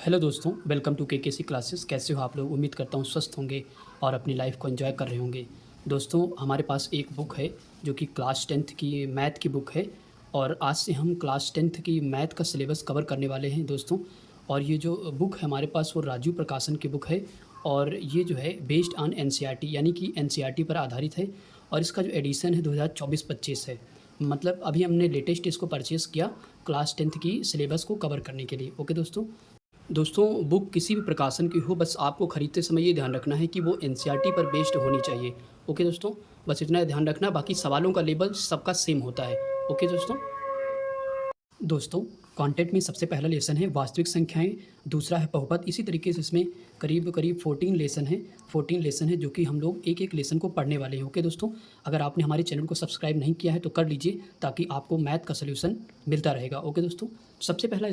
Hello दोस्तों, welcome to KKC classes. कैसे हो आप लोग? उम्मीद करता हूँ स्वस्थ होंगे और अपनी लाइफ को एंजॉय कर रहे होंगे। दोस्तों, हमारे पास एक बुक है जो कि क्लास 10th की मैथ की बुक है और आज से हम क्लास 10th की मैथ का सिलेबस कवर करने वाले हैं दोस्तों। और ये जो बुक है हमारे पास वो राजू प्रकाशन की बुक है और ये जो है बेस्ड ऑन एनसीईआरटी यानी कि एनसीईआरटी पर आधारित है और इसका जो एडिशन है 2024-25 है। मतलब अभी हमने लेटेस्ट इसको परचेज़ किया क्लास 10th की सिलेबस को कवर करने के लिए। ओके दोस्तों, बुक किसी भी प्रकाशन की हो, बस आपको खरीदते समय ये ध्यान रखना है कि वो एनसीईआरटी पर बेस्ड होनी चाहिए। ओके दोस्तों, बस इतना ध्यान रखना, बाकी सवालों का लेवल सबका सेम होता है। ओके दोस्तों, कंटेंट में सबसे पहला लेसन है वास्तविक संख्याएं, दूसरा है बहुपद। इसी तरीके से इसमें करीब 14 लेसन है जो कि हम लोग एक एक लेसन को पढ़ने वाले हैं। ओके दोस्तों, अगर आपने हमारे चैनल को सब्सक्राइब नहीं किया है तो कर लीजिए ताकि आपको मैथ का सोल्यूशन मिलता रहेगा। ओके दोस्तों, सबसे पहला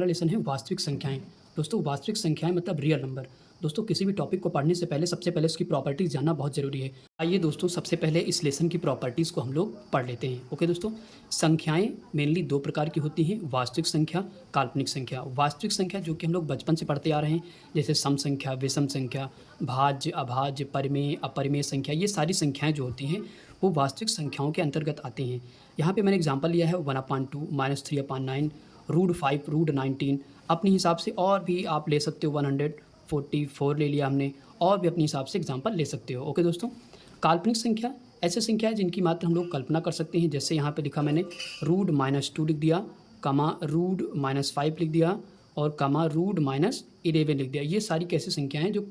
लेसन है वास्तविक संख्याएं। दोस्तों, वास्तविक संख्याएं मतलब रियल नंबर। दोस्तों, किसी भी टॉपिक को पढ़ने से पहले सबसे पहले उसकी प्रॉपर्टीज़ जानना बहुत ज़रूरी है। आइए दोस्तों, सबसे पहले इस लेसन की प्रॉपर्टीज़ को हम लोग पढ़ लेते हैं। ओके दोस्तों, संख्याएं मेनली दो प्रकार की होती हैं, वास्तविक संख्या, काल्पनिक संख्या। वास्तविक संख्या जो कि हम लोग बचपन से पढ़ते आ रहे हैं, जैसे सम संख्या, विषम संख्या, भाज्य, अभाज्य, परिमेय, अपरिमेय संख्या, ये सारी संख्याएं जो होती हैं वो वास्तविक संख्याओं के अंतर्गत आती हैं। यहाँ पे मैंने एग्जाम्पल लिया है 1/2, -3/9, √5, √19। अपने हिसाब से और भी आप ले सकते हो, 144 ले लिया हमने, और भी अपने हिसाब से एग्जाम्पल ले सकते हो। ओके दोस्तों, काल्पनिक संख्या ऐसे संख्या है जिनकी मात्र हम लोग कल्पना कर सकते हैं। जैसे यहाँ पे लिखा मैंने √-2 लिख दिया, कमा √-5 लिख दिया और कमा √-11 लिख दिया। ये सारी कैसी संख्याएं जो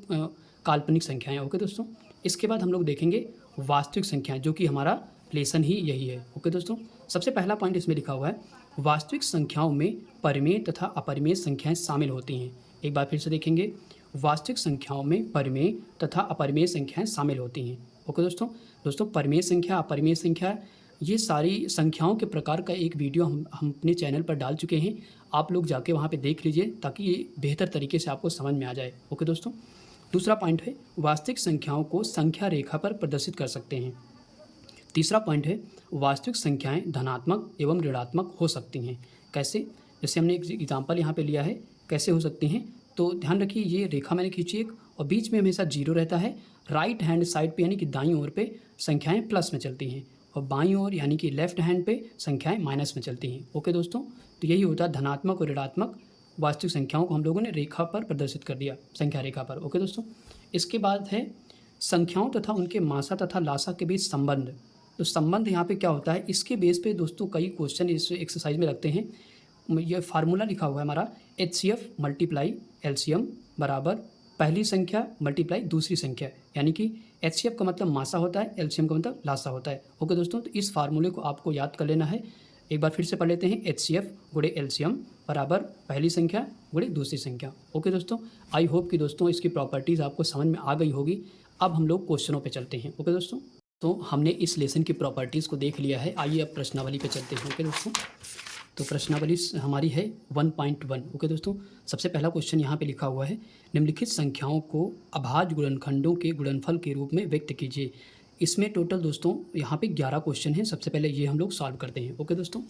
काल्पनिक संख्याएं। ओके दोस्तों, इसके बाद हम लोग देखेंगे वास्तविक संख्याएं जो कि हमारा लेसन ही यही है। ओके दोस्तों, सबसे पहला पॉइंट इसमें लिखा हुआ है वास्तविक संख्याओं में परिमेय तथा अपरिमेय संख्याएं शामिल होती हैं। एक बार फिर से देखेंगे, वास्तविक संख्याओं में परिमेय तथा अपरिमेय संख्याएं शामिल होती हैं। ओके दोस्तों, परिमेय संख्या, अपरिमेय संख्या, ये सारी संख्याओं के प्रकार का एक वीडियो हम अपने चैनल पर डाल चुके हैं। आप लोग जाके वहाँ पे देख लीजिए ताकि ये बेहतर तरीके से आपको समझ में आ जाए। ओके दोस्तों, दूसरा पॉइंट है वास्तविक संख्याओं को संख्या रेखा पर प्रदर्शित कर सकते हैं। तीसरा पॉइंट है वास्तविक संख्याएं धनात्मक एवं ऋणात्मक हो सकती हैं। कैसे? जैसे हमने एक एग्जाम्पल यहाँ पे लिया है, कैसे हो सकती हैं, तो ध्यान रखिए ये रेखा मैंने खींची एक और बीच में हमेशा जीरो रहता है। राइट हैंड साइड पे यानी कि दाईं ओर पे संख्याएं प्लस में चलती हैं और बाईं ओर यानी कि लेफ्ट हैंड पे संख्याएं माइनस में चलती हैं। ओके दोस्तों, तो यही होता है धनात्मक और ऋणात्मक वास्तविक संख्याओं को हम लोगों ने रेखा पर प्रदर्शित कर दिया, संख्या रेखा पर। ओके दोस्तों, इसके बाद है संख्याओं तथा उनके मासा तथा लासा के बीच संबंध। तो संबंध यहाँ पे क्या होता है, इसके बेस पे दोस्तों कई क्वेश्चन इस एक्सरसाइज में लगते हैं। ये फार्मूला लिखा हुआ है हमारा HCF मल्टीप्लाई LCM बराबर पहली संख्या मल्टीप्लाई दूसरी संख्या, यानी कि HCF का मतलब मासा होता है, LCM का मतलब लासा होता है। ओके दोस्तों, तो इस फार्मूले को आपको याद कर लेना है। एक बार फिर से पढ़ लेते हैं, HCF गुणे LCM बराबर पहली संख्या गुणे दूसरी संख्या। ओके दोस्तों, आई होप कि दोस्तों इसकी प्रॉपर्टीज़ आपको समझ में आ गई होगी। अब हम लोग क्वेश्चनों पे चलते हैं। ओके दोस्तों, तो हमने इस लेसन की प्रॉपर्टीज़ को देख लिया है। आइए अब प्रश्नावली पे चलते हैं। ओके दोस्तों, तो प्रश्नावली हमारी है 1.1। ओके दोस्तों, सबसे पहला क्वेश्चन यहाँ पे लिखा हुआ है निम्नलिखित संख्याओं को अभाज्य गुणनखंडों के गुणनफल के रूप में व्यक्त कीजिए। इसमें टोटल दोस्तों यहाँ पे 11 क्वेश्चन हैं। सबसे पहले ये हम लोग सॉल्व करते हैं। ओके दोस्तों,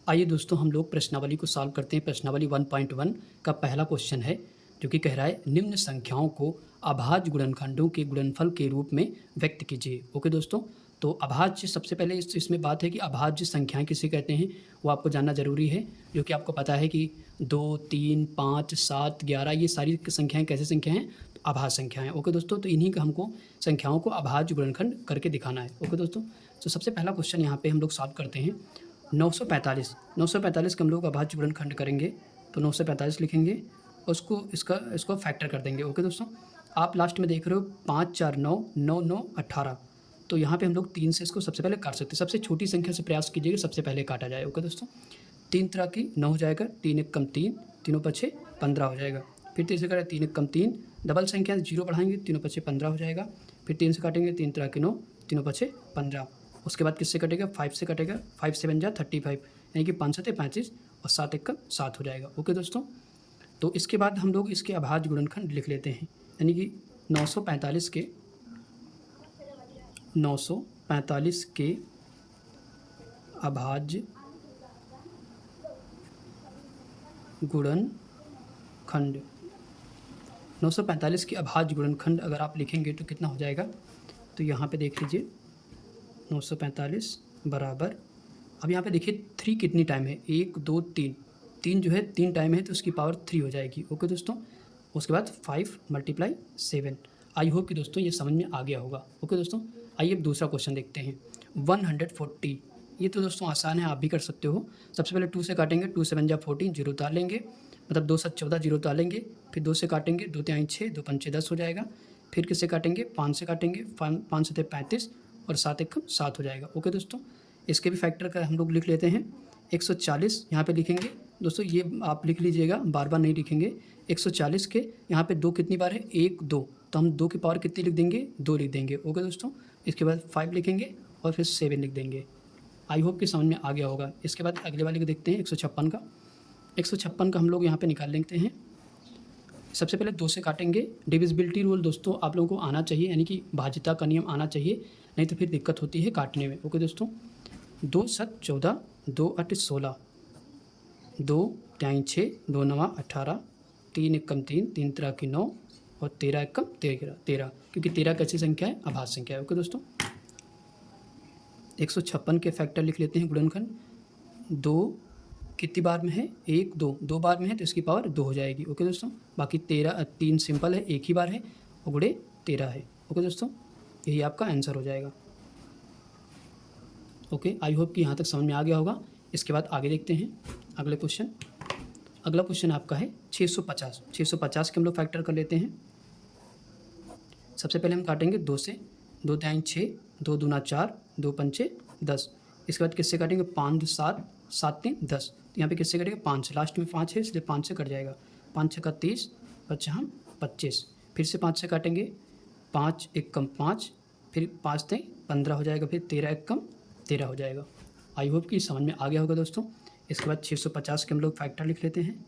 आइए दोस्तों हम लोग प्रश्नावली को सॉल्व करते हैं। प्रश्नावली 1.1 का पहला क्वेश्चन है जो कि कह रहा है निम्न संख्याओं को अभाज्य गुणनखंडों के गुणनफल के रूप में व्यक्त कीजिए। ओके दोस्तों, तो अभाज्य सबसे पहले इसमें बात है कि अभाज्य संख्याएं किसे कहते हैं वो आपको जानना जरूरी है, जो कि आपको पता है कि 2, 3, 5, 7, 11 ये सारी संख्याएं कैसे संख्याएं हैं, अभाज्य संख्याएं। ओके दोस्तों, तो इन्हीं का हमको संख्याओं को अभाज्य गुणनखंड करके दिखाना है। ओके दोस्तों, तो सबसे पहला क्वेश्चन यहाँ पे हम लोग सॉल्व करते हैं। 945 का हम लोग अभाज्य गुणनखंड करेंगे तो 945 लिखेंगे, उसको इसको फैक्टर कर देंगे। ओके दोस्तों, आप लास्ट में देख रहे हो 5, 4, 9, 9, 9, 18। तो यहाँ पे हम लोग 3 से इसको सबसे पहले काट सकते हैं। सबसे छोटी संख्या से प्रयास कीजिएगा सबसे पहले काटा जाए। ओके दोस्तों, 3 तरह की 9 हो जाएगा, 3 एक कम 3, तीनों पछे 15 हो जाएगा। फिर 3 से करें 3 एक कम 3, डबल संख्या 0 बढ़ाएंगे, तीनों पछे 15 हो जाएगा। फिर 3 से काटेंगे, 3 तरह के 9, तीनों पछे 15। उसके बाद किससे कटेगा, 5 से कटेगा, 5 से बन जा 35, यानी कि 5 7 35 और 7 एक का 7 हो जाएगा। ओके दोस्तों, तो इसके बाद हम लोग इसके अभाज्य गुणनखंड लिख लेते हैं, यानी कि 945 के अभाज्य गुणनफल खंड। 945 की अभाज्य गुणनखंड अगर आप लिखेंगे तो कितना हो जाएगा, तो यहाँ पे देख लीजिए 945 बराबर, अब यहाँ पे देखिए 3 कितनी टाइम है, 1 2 3, 3 जो है 3 टाइम है तो उसकी पावर 3 हो जाएगी। ओके दोस्तों, उसके बाद 5 × 7। आई होप कि दोस्तों ये समझ में आ गया होगा। ओके दोस्तों, आइए अब दूसरा क्वेश्चन देखते हैं। 140, ये तो दोस्तों आसान है, आप भी कर सकते हो। सबसे पहले 2 से काटेंगे, 2 7 जा 14, जीरो उतार लेंगे, मतलब 2 7 14, जीरो उतार लेंगे। फिर 2 से काटेंगे, 2 3 6, 2 5 10 हो जाएगा। फिर किससे काटेंगे, 5 से काटेंगे, 5 7 35 और 7 1 7 हो जाएगा। ओके दोस्तों, इसके भी फैक्टर का हम लोग लिख लेते हैं। 140 यहाँ पे लिखेंगे दोस्तों, ये आप लिख लीजिएगा, बार बार नहीं लिखेंगे। 140 के यहाँ पे 2 कितनी बार है, 1 2, तो हम 2 की पावर कितनी लिख देंगे, 2 लिख देंगे। ओके दोस्तों, इसके बाद 5 लिखेंगे और फिर 7 लिख देंगे। आई होप कि समझ में आ गया होगा। इसके बाद अगले वाले को देखते हैं 156 का। 156 का हम लोग यहाँ पे निकाल लेते हैं। सबसे पहले 2 से काटेंगे। डिविजिबिलिटी रूल दोस्तों आप लोगों को आना चाहिए, यानी कि भाज्यता का नियम आना चाहिए, नहीं तो फिर दिक्कत होती है काटने में। ओके दोस्तों, 2 7 14, 2 8 16, 2 3 6, 2 9 18, 3 1 3, 3 3 9 और 13 1 13, क्योंकि 13 कैसी संख्या है, अभाज्य संख्या है। ओके दोस्तों, 156 के फैक्टर लिख लेते हैं गुणनखंड। 2 कितनी बार में है, 1 2, 2 बार में है तो इसकी पावर 2 हो जाएगी। ओके दोस्तों, बाकी 3 सिंपल है, एक ही बार है और गुणे 13 है। ओके दोस्तों, यही आपका आंसर हो जाएगा। ओके, आई होप कि यहाँ तक समझ में आ गया होगा। इसके बाद आगे देखते हैं अगले क्वेश्चन। अगला क्वेश्चन आपका है 650। 650 के हम लोग फैक्टर कर लेते हैं। सबसे पहले हम काटेंगे 2 से, 2 3 6, 2 दूना 4, 2 पंचे 10। इसके बाद किससे काटेंगे, 5 2 7, 7 3 10। यहाँ पे किससे कटेगा, 5 से, लास्ट में 5 है इसलिए 5 से कट जाएगा। 5 6 30, 5 हम 25। फिर से 5 से काटेंगे, 5 1 कम 5, फिर 5 3 15 हो जाएगा, फिर 13 1 कम 13 हो जाएगा। आई होप कि समझ में आ गया होगा दोस्तों। इसके बाद 650 के हम लोग फैक्टर लिख लेते हैं।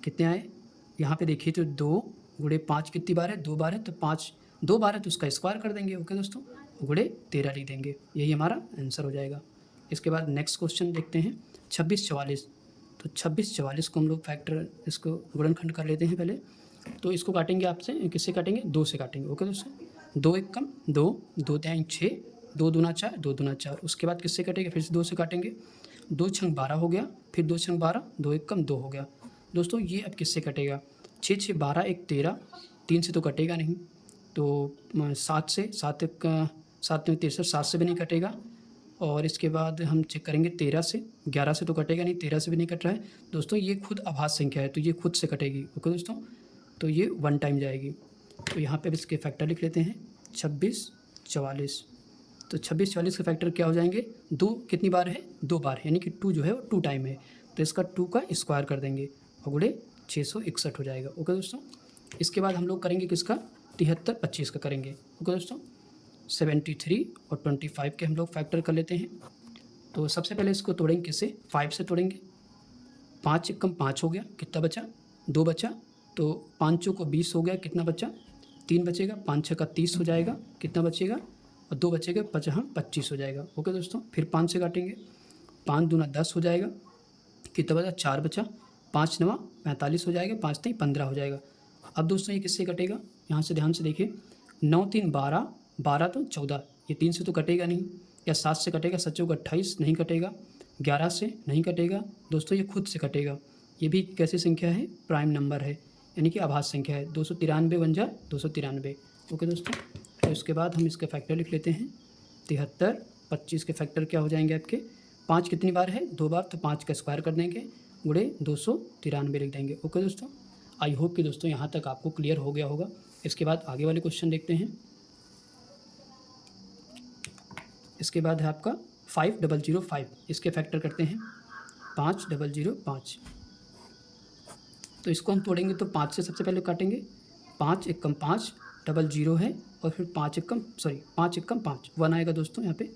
कितने आए, यहाँ पे देखिए तो 2 गुणे 5 कितनी बार है, 2 बार है, तो 5 2 बार है तो उसका स्क्वायर कर देंगे। ओके दोस्तों, गुणे 13 लिख देंगे, यही हमारा आंसर हो जाएगा। इसके बाद नेक्स्ट क्वेश्चन देखते हैं 26 44। तो 26 44 को हम लोग फैक्टर, इसको गुणनखंड कर लेते हैं पहले। तो इसको काटेंगे आपसे, किससे काटेंगे, 2 से काटेंगे। ओके दोस्तों, 2 1 कम 2, 2 3 6, 2 दूना 4, 2 दूना 4। उसके बाद किससे कटेंगे, फिर से 2 से काटेंगे। 2 6 12 हो गया, फिर 2 6 12, 2 1 कम 2 हो गया। दोस्तों ये अब किससे कटेगा, 6 6 12 1 13, 3 से तो कटेगा नहीं, तो 7 से, 7 1 7 में 63, 7 से भी नहीं कटेगा। और इसके बाद हम चेक करेंगे 13 से, 11 से तो कटेगा नहीं, 13 से भी नहीं कट रहा है। दोस्तों ये खुद अभाज्य संख्या है तो ये खुद से कटेगी। ओके दोस्तों, तो ये 1 टाइम जाएगी। तो यहाँ पे इसके फैक्टर लिख लेते हैं 26 44। तो 26 44 के फैक्टर क्या हो जाएंगे, 2 कितनी बार है, 2 बार, यानी कि 2 जो है वो 2 टाइम है, तो इसका 2 का स्क्वायर कर देंगे और गुणे 661 हो जाएगा। ओके दोस्तों, इसके बाद हम लोग करेंगे किसका, 73 25 का करेंगे। ओके दोस्तों, 73 और 25 के हम लोग फैक्टर कर लेते हैं। तो सबसे पहले इसको तोड़ेंगे किससे, 5 से तोड़ेंगे। 5 1 कम 5 हो गया, कितना बचा, 2 बचा, तो 5 को 20 हो गया, कितना बचा, 3 बचेगा। 5 6 30 हो जाएगा, कितना बचेगा, और 2 बचेगा, 5 हम 25 हो जाएगा। ओके दोस्तों, फिर 5 से काटेंगे, 5 दूना 10 हो जाएगा, कितना बचा, 4 बचा। 5 9 45 हो जाएगा, 5 3 15 हो जाएगा। अब दोस्तों ये किससे कटेगा, यहाँ से ध्यान से देखिए, 9 3 12, 12 तो 14, ये 3 से तो कटेगा नहीं। या 7 से कटेगा, 7 चौक 28 नहीं कटेगा। 11 से नहीं कटेगा दोस्तों, ये खुद से कटेगा। ये भी कैसी संख्या है, प्राइम नंबर है, यानी कि अभाज्य संख्या है। 293 बन जाए 293। ओके दोस्तों, तो इसके बाद हम इसके फैक्टर लिख लेते हैं। 73 25 के फैक्टर क्या हो जाएंगे आपके, 5 कितनी बार है, 2 बार, तो 5 का स्क्वायर कर देंगे, गुणे 293 लिख देंगे। ओके दोस्तों, आई होप कि दोस्तों यहाँ तक आपको क्लियर हो गया होगा। इसके बाद आगे वाले क्वेश्चन देखते हैं। इसके बाद है आपका 5005, इसके फैक्टर करते हैं 5005। तो इसको हम तोड़ेंगे तो 5 से सबसे पहले काटेंगे, 5 1 कम 5, 00 है, और फिर 5 1 कम 5, 1 आएगा दोस्तों, यहाँ पे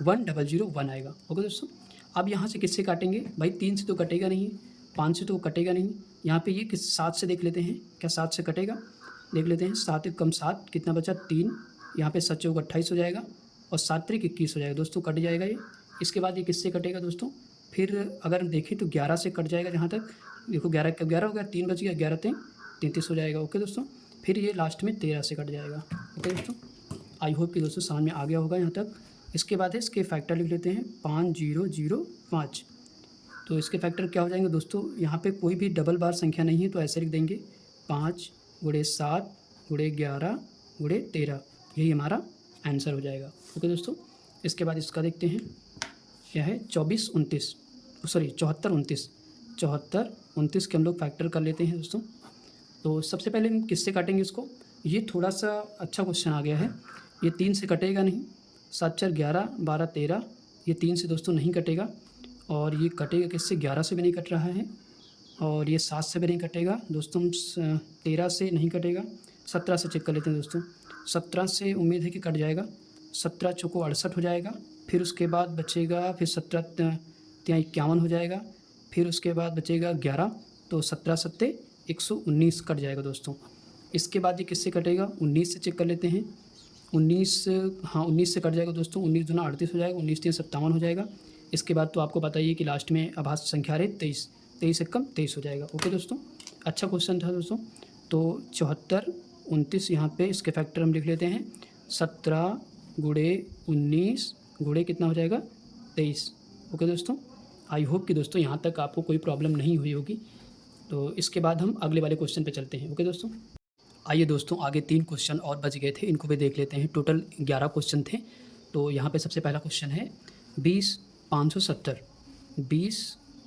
1001 आएगा। ओके दोस्तों, अब यहाँ से किससे काटेंगे भाई, 3 से तो कटेगा नहीं, 5 से तो कटेगा नहीं। यहाँ पे ये किस 7 से देख लेते हैं, क्या 7 से कटेगा, देख लेते हैं। 7 1 कम 7, कितना बचा, 3। यहाँ पे 7 चौक 28 हो जाएगा, और 7 3 21 हो जाएगा दोस्तों, कट जाएगा ये। इसके बाद ये किससे कटेगा दोस्तों, फिर अगर हम देखें तो 11 से कट जाएगा जहाँ तक, देखो 11 का 11 हो गया, 3 बच गया, 11 3 33 हो जाएगा। ओके दोस्तों, फिर ये लास्ट में 13 से कट जाएगा। ओके दोस्तों, आई होप कि दोस्तों समझ में आ गया होगा यहाँ तक। इसके बाद है इसके फैक्टर लिख लेते हैं 5005। तो इसके फैक्टर क्या हो जाएंगे दोस्तों, यहाँ पे कोई भी डबल बार संख्या नहीं है तो ऐसे लिख देंगे 5 × 7 × 11 × 13, यही हमारा आंसर हो जाएगा। ओके दोस्तों, इसके बाद इसका देखते हैं क्या है 74 29 के हम लोग फैक्टर कर लेते हैं दोस्तों। तो सबसे पहले हम किससे काटेंगे इसको, ये थोड़ा सा अच्छा क्वेश्चन आ गया है। ये 3 से कटेगा नहीं, 7 4 11 12 13, ये 3 से दोस्तों नहीं कटेगा। और ये कटेगा किससे, 11 से भी नहीं कट रहा है, और ये 7 से भी नहीं कटेगा दोस्तों, 13 से नहीं कटेगा। 17 से चेक कर लेते हैं दोस्तों, 17 से उम्मीद है कि कट जाएगा। 17 चौको 68 हो जाएगा। फिर उसके बाद बचेगा, फिर 17 ત્યાં 51 हो जाएगा। फिर उसके बाद बचेगा 11, तो 17 सत्ते 119 कट जाएगा दोस्तों। इसके बाद ये किससे कटेगा, 19 से चेक कर लेते हैं। 19, हाँ 19 से कट जाएगा दोस्तों, 19 दूना 38 हो जाएगा, 19 3 57 हो जाएगा। इसके बाद तो आपको बताइए कि लास्ट में आभाज्य संख्या रहे 23, 23 एकम 23 हो जाएगा। ओके दोस्तों, अच्छा क्वेश्चन था दोस्तों। तो 74 29 यहाँ पे इसके फैक्टर हम लिख लेते हैं 17 × 19 × कितना हो जाएगा 23। ओके दोस्तों, आई होप कि दोस्तों यहाँ तक आपको कोई प्रॉब्लम नहीं हुई होगी। तो इसके बाद हम अगले वाले क्वेश्चन पे चलते हैं। ओके दोस्तों, आइए दोस्तों आगे 3 क्वेश्चन और बच गए थे, इनको भी देख लेते हैं। टोटल 11 क्वेश्चन थे। तो यहाँ पे सबसे पहला क्वेश्चन है 20 570, 20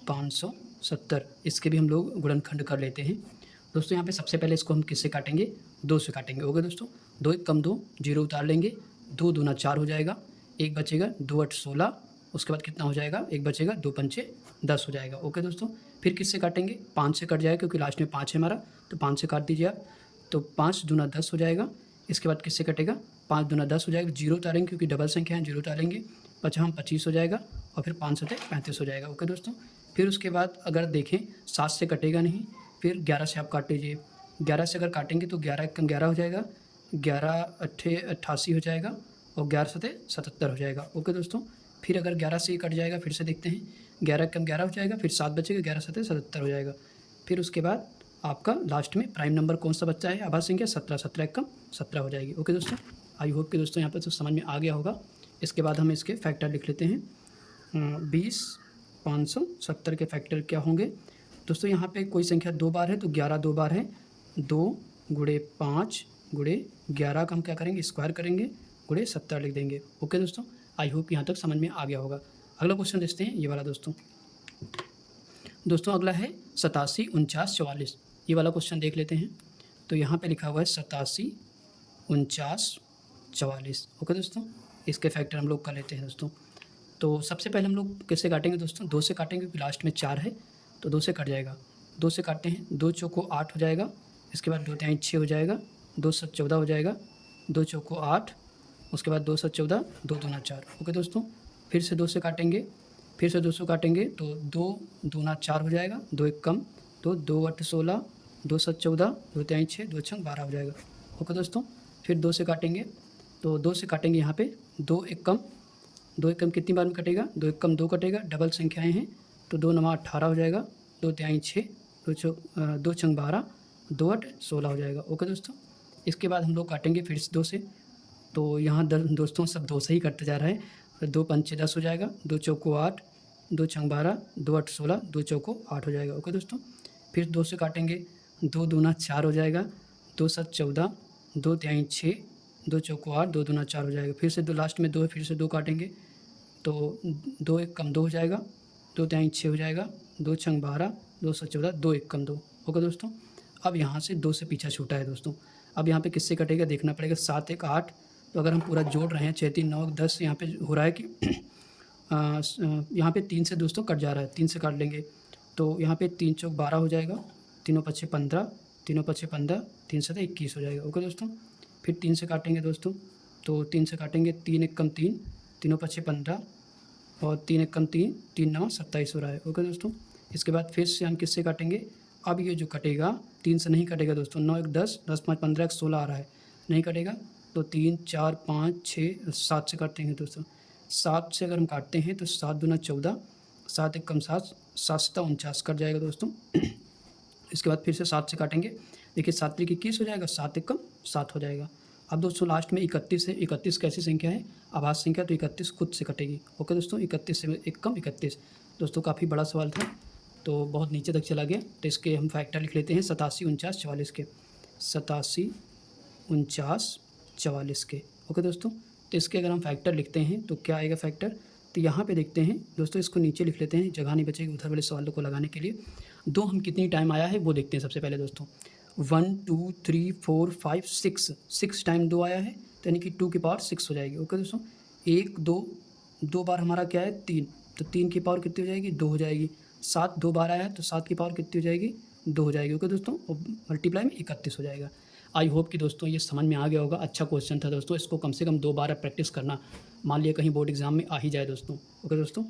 570, इसके भी हम लोग गुणनखंड कर लेते हैं दोस्तों। यहाँ पे सबसे पहले इसको हम किससे काटेंगे, 2 से काटेंगे। ओके दोस्तों, 2 1 कम 2, 0 उतार लेंगे, 2 दूना 4 हो जाएगा, 1 बचेगा, 2 8 16, उसके बाद कितना हो जाएगा, 1 बचेगा, 2 पंचे 10 हो जाएगा। ओके दोस्तों, फिर किससे काटेंगे, 5 से कट जाएगा क्योंकि लास्ट में 5 है हमारा, तो 5 से काट दीजिए आप, तो 5 दूना 10 हो जाएगा। इसके बाद किससे कटेगा, 5 दूना 10 हो जाएगा, 0 उतारेंगे क्योंकि डबल संख्या है, 0 उतारेंगे, 5 25 हो जाएगा, और फिर 5 7 35 हो जाएगा। ओके दोस्तों, फिर उसके बाद अगर देखें 7 से कटेगा नहीं, फिर 11 से आप काट लीजिए। 11 से अगर काटेंगे तो 11 कम 11 हो जाएगा, 11 8 88 हो जाएगा, और 11 7 77 हो जाएगा। ओके दोस्तों, फिर अगर 11 से ही कट जाएगा, फिर से देखते हैं, 11 कम 11 हो जाएगा, फिर 7 बचेगा, 11 7 77 हो जाएगा। फिर उसके बाद आपका लास्ट में प्राइम नंबर कौन सा बच्चा है, आभाज्य संख्या 17, 17 कम 17 हो जाएगी। ओके दोस्तों, आई होप कि दोस्तों यहाँ पर तो समझ में आ गया होगा। इसके बाद हम इसके फैक्टर लिख लेते हैं। 20 570 के फैक्टर क्या होंगे दोस्तों, यहाँ पे कोई संख्या 2 बार है तो 11 2 बार है, 2 × 5 × 11 का हम क्या करेंगे, स्क्वायर करेंगे, × 70 लिख देंगे। ओके दोस्तों, आई होप यहाँ तक समझ में आ गया होगा। अगला क्वेश्चन देखते हैं, ये वाला दोस्तों अगला है 87 49 44, ये वाला क्वेश्चन देख लेते हैं। तो यहाँ पे लिखा हुआ है 87 49 44। ओके दोस्तों, इसके फैक्टर हम लोग कर लेते हैं दोस्तों। तो सबसे पहले हम लोग कैसे काटेंगे दोस्तों, 2 से काटेंगे क्योंकि लास्ट में 4 है, तो 2 से कट जाएगा। 2 से काटते हैं, 2 चौको 8 हो जाएगा, इसके बाद 2 तिहाई 6 हो जाएगा, 2 7 14 हो जाएगा, 2 चौको 8, उसके बाद 2 7 14, 2 दूना 4। ओके दोस्तों, फिर से 2 से काटेंगे, फिर से 2 से काटेंगे तो 2 दूना 4 हो जाएगा, 2 1 कम, तो 2 8 16, 2 7 14, 2 तिहाई 6, 2 6 12 हो जाएगा। ओके दोस्तों, फिर 2 से काटेंगे, तो 2 से काटेंगे यहाँ पे 2 1 कम, 2 1 कम कितनी बार में कटेगा, 2 1 कम 2 कटेगा, डबल संख्याएं हैं, तो 2 9 18 हो जाएगा, 2 तिहाई 6, 2 6 12, 2 8 16 हो जाएगा। ओके दोस्तों, इसके बाद हम लोग काटेंगे फिर से 2 से, तो यहाँ दोस्तों सब 2 से ही कटते जा रहा है, 2 पंचे 10 हो जाएगा, 2 चौको 8, 2 6 12, 2 8 16, 2 चौको 8 हो जाएगा। ओके दोस्तों, फिर 2 से काटेंगे, 2 दूना 4 हो जाएगा, 2 7 14, 2 तिहाई 6, 2 चौको 8, 2 दूना 4 हो जाएगा। फिर से 2 लास्ट में 2 फिर से 2 काटेंगे, तो 2 1 कम 2 हो जाएगा, 2 तिहाई 6 हो जाएगा, 2 6 12, 2 7 14, 2 1 कम 2। ओके दोस्तों, अब यहाँ से 2 से पीछा छूटा है दोस्तों। अब यहाँ पे किससे कटेगा देखना पड़ेगा, 7 1 8, तो अगर हम पूरा जोड़ रहे हैं 6 3 9 10, यहाँ पे हो रहा है कि यहाँ पे 3 से दोस्तों कट जा रहा है, 3 से काट लेंगे, तो यहाँ पे 3 चौक 12 हो जाएगा, 3 पच्छे 15, 3 पच्छे 15, 3 7 21 हो जाएगा। ओके दोस्तों, फिर 3 से काटेंगे दोस्तों, तो 3 से काटेंगे, 3 1 कम 3, 3 पच्छे 15, और 3 1 कम 3, 3 9 27 हो रहा है। ओके दोस्तों, इसके बाद फिर से हम किससे काटेंगे, अब ये जो कटेगा 3 से नहीं कटेगा दोस्तों, 9 1 10, 10 5 15, 16 आ रहा है, नहीं कटेगा, तो 3 4 5 6 7 से काटते हैं दोस्तों। 7 से अगर हम काटते हैं तो 7 दूना 14, 7 एकम 7, 7 सत्ता 49 कट जाएगा दोस्तों। इसके बाद फिर से 7 से काटेंगे। देखिए 7 त्रिक 21 हो जाएगा, 7 एकम 7 हो जाएगा। अब दोस्तों लास्ट में 31 है। 31 कैसी संख्या है? आभाज्य संख्या, तो 31 खुद से कटेगी। ओके दोस्तों, 31 से एकम 31। दोस्तों काफ़ी बड़ा सवाल था, तो बहुत नीचे तक चला गया, तो इसके हम फैक्टर लिख लेते हैं 87, 49, 44 के। 87, 49, 44 के। ओके दोस्तों, तो इसके अगर हम फैक्टर लिखते हैं तो क्या आएगा फैक्टर? तो यहाँ पे देखते हैं दोस्तों, इसको नीचे लिख लेते हैं, जगह नहीं बचेगी उधर वाले सवालों को लगाने के लिए। 2 हम कितनी टाइम आया है वो देखते हैं सबसे पहले दोस्तों। 1 2 3 4 5 6 टाइम 2 आया है, तो यानी कि 2 की पावर 6 हो जाएगी। ओके दोस्तों, 1 2 बार हमारा क्या है 3, तो 3 की पावर कितनी हो जाएगी? 2 हो जाएगी। 7 2 बार आया है, तो 7 की पावर कितनी हो जाएगी? 2 हो जाएगी। ओके दोस्तों, और मल्टीप्लाई में 31 हो जाएगा। आई होप कि दोस्तों ये समझ में आ गया होगा। अच्छा क्वेश्चन था दोस्तों, इसको कम से कम 2 बार प्रैक्टिस करना, मान लिया कहीं बोर्ड एग्जाम में आ ही जाए दोस्तों। ओके दोस्तों,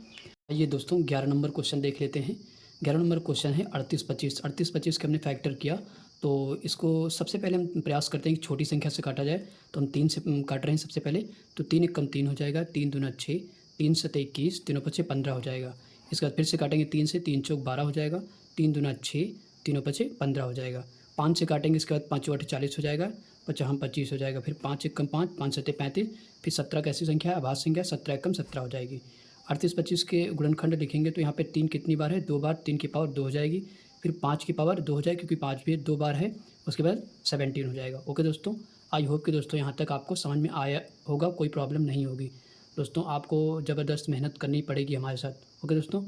आइए दोस्तों 11 नंबर क्वेश्चन देख लेते हैं। 11 नंबर क्वेश्चन है 38 25। 38 25 के हमने फैक्टर किया, तो इसको सबसे पहले हम प्रयास करते हैं कि छोटी संख्या से काटा जाए। तो हम 3 से काट रहे हैं सबसे पहले, तो 3 एकम 3 हो जाएगा, 3 दूना 6, 3 सत्ते 21, 3 पचे 15 हो जाएगा। इसके बाद फिर से काटेंगे 3 से, 3 चौक 12 हो जाएगा, 3 दूना 6, 3 पचे 15 हो जाएगा। 5 से काटेंगे, इसके बाद 5 8 40 हो जाएगा, 5 25 हो जाएगा, फिर 5 एकम 5, 5 सत्ते 35, फिर 17 कैसी संख्या है? आभाज्य संख्या, 17 एकम 17 हो जाएगी। 38 25 के गुणनखंड लिखेंगे तो यहाँ पे 3 कितनी बार है? 2 बार, 3 की पावर 2 हो जाएगी, फिर 5 की पावर 2 हो जाएगी क्योंकि 5 भी 2 बार है, उसके बाद 17 हो जाएगा। ओके दोस्तों, आई होप कि दोस्तों यहाँ तक आपको समझ में आया होगा, कोई प्रॉब्लम नहीं होगी। दोस्तों आपको ज़बरदस्त मेहनत करनी पड़ेगी हमारे साथ। ओके दोस्तों।